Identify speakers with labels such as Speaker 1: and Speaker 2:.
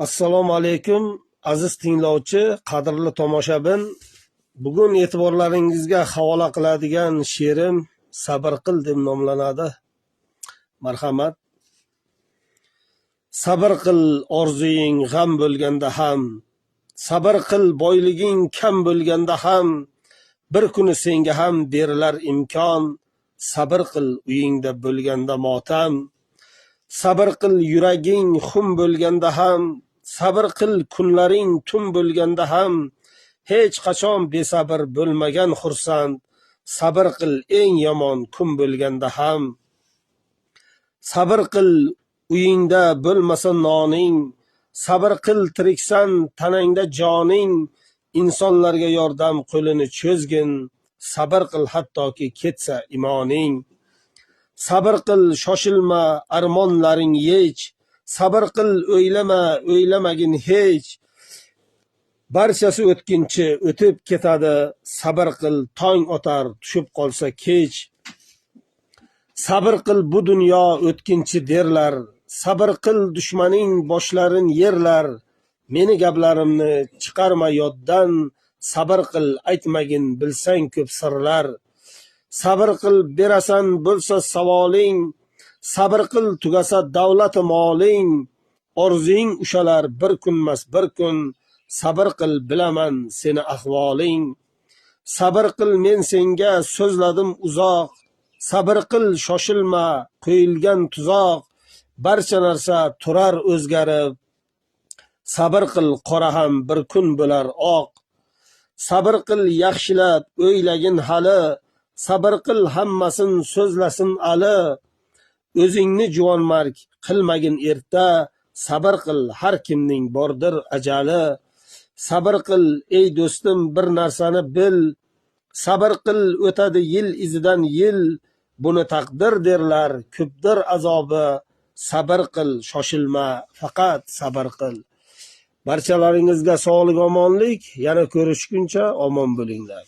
Speaker 1: Assalomu alaykum aziz tinglovchi, qadrli tomoshabin. Bugun e'tiborlaringizga havola qiladigan she'rim Sabr qil deb nomlanadi. Marhamat. Sabr qil orzuying g'am bo'lganda ham, sabr qil boyliging kam bo'lganda ham, bir kuni senga ham berilar imkon. Sabr qil uyingda bo'lganda motam, sabr qil yuraging xum bo'lganda ham, sabr qil kunlaring tun bo'lganda ham, hech qachon besabr bo'lmagan xursand, sabr qil eng yomon kun bo'lganda ham. Sabr qil uyingda bo'lmasa noning, sabr qil tiriksan tanangda joning, insonlarga yordam qo'lini cho'zgin, sabr qil hattoki ketsa imoning. Sabr qil shoshilma armonlaring yech, sabr qil o'ylamagin hech, barchasi o'tkinchi o'tib ketadi, sabr qil tong otar tushib qolsa kech. Sabr qil bu dunyo o'tkinchi derlar, sabr qil dushmaning boshlarin yerlar, meni gaplarimni chiqarma yoddan, sabr qil aytmagin bilsang ko'p sirlar. Sabr qil berasan bo'lsa savoling, sabr qil tugasa davlat moling, orzuying ushalar bir kunmas bir kun, sabr qil bilaman seni ahvoling. Sabr qil men senga so'zladim uzoq, sabr qil shoshilma qo'yilgan tuzoq, barcha narsa turar o'zgarib, sabr qil qora ham bir kun bo'lar oq. Sabr qil yaxshilab o'ylagin hali, sabr qil hammasin so'zlasin ali, o'zingni juvonmarg qilmagin erta, sabr qil har kimning bordir ajali. Sabr qil ey do'stim bir narsani bil, sabr qil o'tadi yil izidan yil, buni taqdir derlar ko'pdir azobi, sabr qil shoshilma faqat sabr qil. Barchalaringizga sog'lik omonlik, yana ko'rishguncha omon bo'linglar.